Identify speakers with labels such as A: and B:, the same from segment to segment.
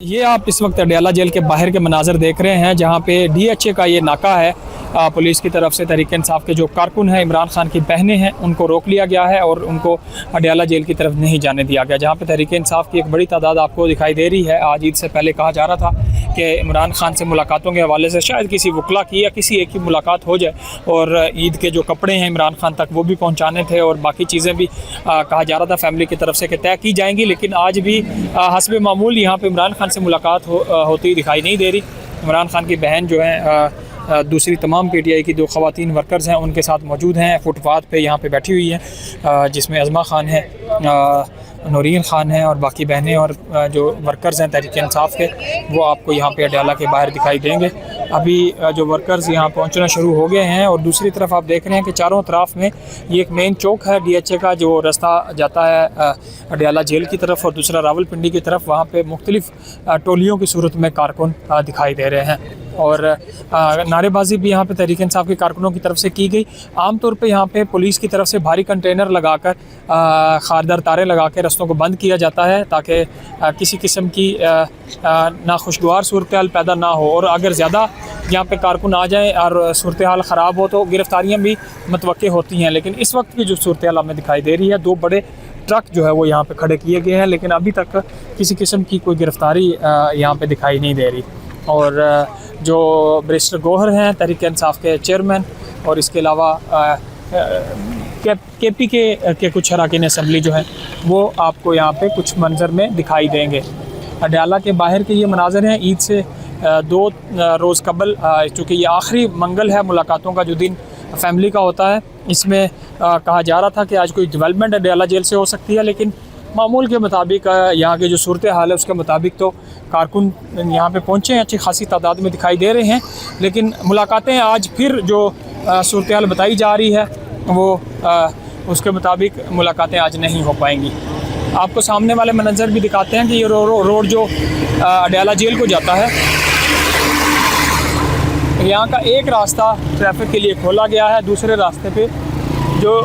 A: ये आप इस वक्त अडयाला जेल के बाहर के मनाजर देख रहे हैं, जहाँ पे डीएचए का ये नाका है। पुलिस की तरफ से तहरीक इंसाफ के जो कारकुन हैं, इमरान खान की बहनें हैं, उनको रोक लिया गया है और उनको अडयाला जेल की तरफ नहीं जाने दिया गया, जहाँ पे तहरीक इंसाफ की एक बड़ी तादाद आपको दिखाई दे रही है। आज ईद से पहले कहा जा रहा था कि इमरान खान से मुलाकातों के हवाले से शायद किसी वकला की या किसी एक की मुलाकात हो जाए और ईद के जो कपड़े हैं इमरान खान तक वो भी पहुँचाने थे और बाकी चीज़ें भी कहा जा रहा था फैमिली की तरफ से कि तय की जाएंगी। लेकिन आज भी हस्बे मामूल यहाँ पर इमरान खान से मुलाकात होती दिखाई नहीं दे रही। इमरान खान की बहन जो है दूसरी तमाम पीटीआई की 2 ख़वातीन वर्कर्स हैं उनके साथ मौजूद हैं, फुटपाथ पे यहाँ पे बैठी हुई हैं, जिसमें अज़मा खान है, नूरीन खान है और बाकी बहनें और जो वर्कर्स हैं तहरीक इंसाफ के, वो आपको यहाँ पे अडयाला के बाहर दिखाई देंगे। अभी जो वर्कर्स यहाँ पहुँचना शुरू हो गए हैं और दूसरी तरफ आप देख रहे हैं कि चारों तरफ में ये एक मेन चौक है डीएचए का, जो रास्ता जाता है अडयाला जेल की तरफ और दूसरा रावलपिंडी की तरफ। वहाँ पे मुख्तलिफ टोलियों की सूरत में कारकुन दिखाई दे रहे हैं और नारेबाजी भी यहाँ पे तहरीक इंसाफ के कारकुनों की तरफ से की गई। आमतौर पे यहाँ पे पुलिस की तरफ से भारी कंटेनर लगाकर खारदार तारे लगा के रस्तों को बंद किया जाता है ताकि किसी किस्म की नाखुशगवार सूरत हाल पैदा ना हो, और अगर ज़्यादा यहाँ पे कारकुन आ जाएँ और सूरत हाल ख़राब हो तो गिरफ्तारियाँ भी मतवक्के होती हैं। लेकिन इस वक्त की जो सूरत हाल हमें दिखाई दे रही है, 2 बड़े ट्रक जो है वो यहाँ पे खड़े किए गए हैं, लेकिन अभी तक किसी किस्म की कोई गिरफ्तारी यहाँ पे दिखाई नहीं दे रही। और जो बैरिस्टर गौहर हैं तहरीक इंसाफ के चेयरमैन और इसके अलावा केपी के कुछ अरकान असम्बली जो हैं वो आपको यहाँ पे कुछ मंजर में दिखाई देंगे। अडयाला के बाहर के ये मनाजर हैं ईद से 2 रोज़ कबल, चूँकि ये आखिरी मंगल है मुलाकातों का जो दिन फैमिली का होता है। इसमें कहा जा रहा था कि आज कोई डेवलपमेंट अडयाला जेल से हो सकती है, लेकिन मामूल के मुताबिक यहाँ के जो सूरत हाल है उसके मुताबिक तो कारकुन यहाँ पे पहुँचे हैं, अच्छी खासी तादाद में दिखाई दे रहे हैं। लेकिन मुलाकातें आज फिर जो सूरत हाल बताई जा रही है वो उसके मुताबिक मुलाकातें आज नहीं हो पाएंगी। आपको सामने वाले मंजर भी दिखाते हैं कि ये रोड जो अडयाला जेल को जाता है, यहाँ का एक रास्ता ट्रैफिक के लिए खोला गया है, दूसरे रास्ते पे जो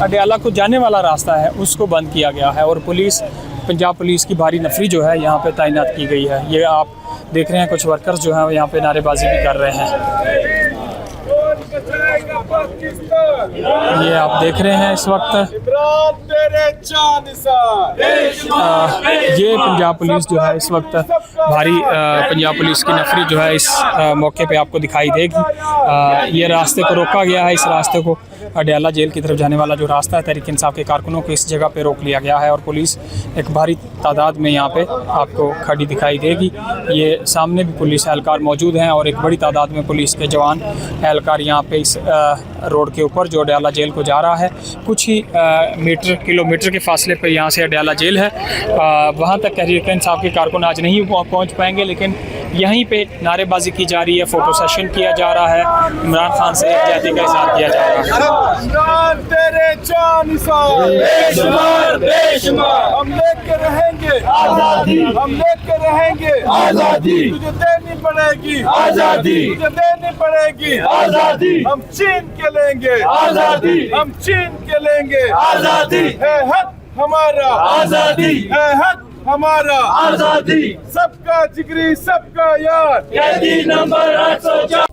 A: अडयाला को जाने वाला रास्ता है उसको बंद किया गया है और पंजाब पुलिस की भारी नफरी जो है यहाँ पे तैनात की गई है। ये आप देख रहे हैं कुछ वर्कर्स जो हैं यहाँ पे नारेबाजी भी कर रहे हैं। ये आप देख रहे हैं इस वक्त ये पंजाब पुलिस जो है इस वक्त भारी पंजाब पुलिस की नफरी जो है इस मौके पे आपको दिखाई देगी। ये रास्ते को रोका गया है, इस रास्ते को अडयाला जेल की तरफ जाने वाला जो रास्ता है तहरीक इंसाफ के कारकुनों को इस जगह पे रोक लिया गया है और पुलिस एक भारी तादाद में यहाँ पे आपको खड़ी दिखाई देगी। ये सामने भी पुलिस एहलकार मौजूद हैं और एक बड़ी तादाद में पुलिस के जवान एहलकार यहाँ पे इस रोड के ऊपर जो अडयाला जेल को जा रहा है, कुछ ही किलोमीटर के फासले पर यहाँ से अडयाला जेल है, वहाँ तक तहरीक इंसाफ के कारकुन आज नहीं पहुँच पाएंगे। लेकिन यहीं पे नारेबाजी की जा रही है, फ़ोटो सेशन किया जा रहा है, इमरान खान से यकजहती का इज़हार किया जा रहा है।
B: हम लेके रहेंगे आज़ादी, हम लेके रहेंगे आज़ादी, तुझे देनी पड़ेगी आज़ादी, तुझे देनी पड़ेगी आज़ादी, हम छीन के लेंगे आज़ादी, हम छीन के लेंगे आज़ादी, है हक हमारा आज़ादी, है हक हमारा आज़ादी, सबका जिगरी सबका यार, कैदी नंबर 804।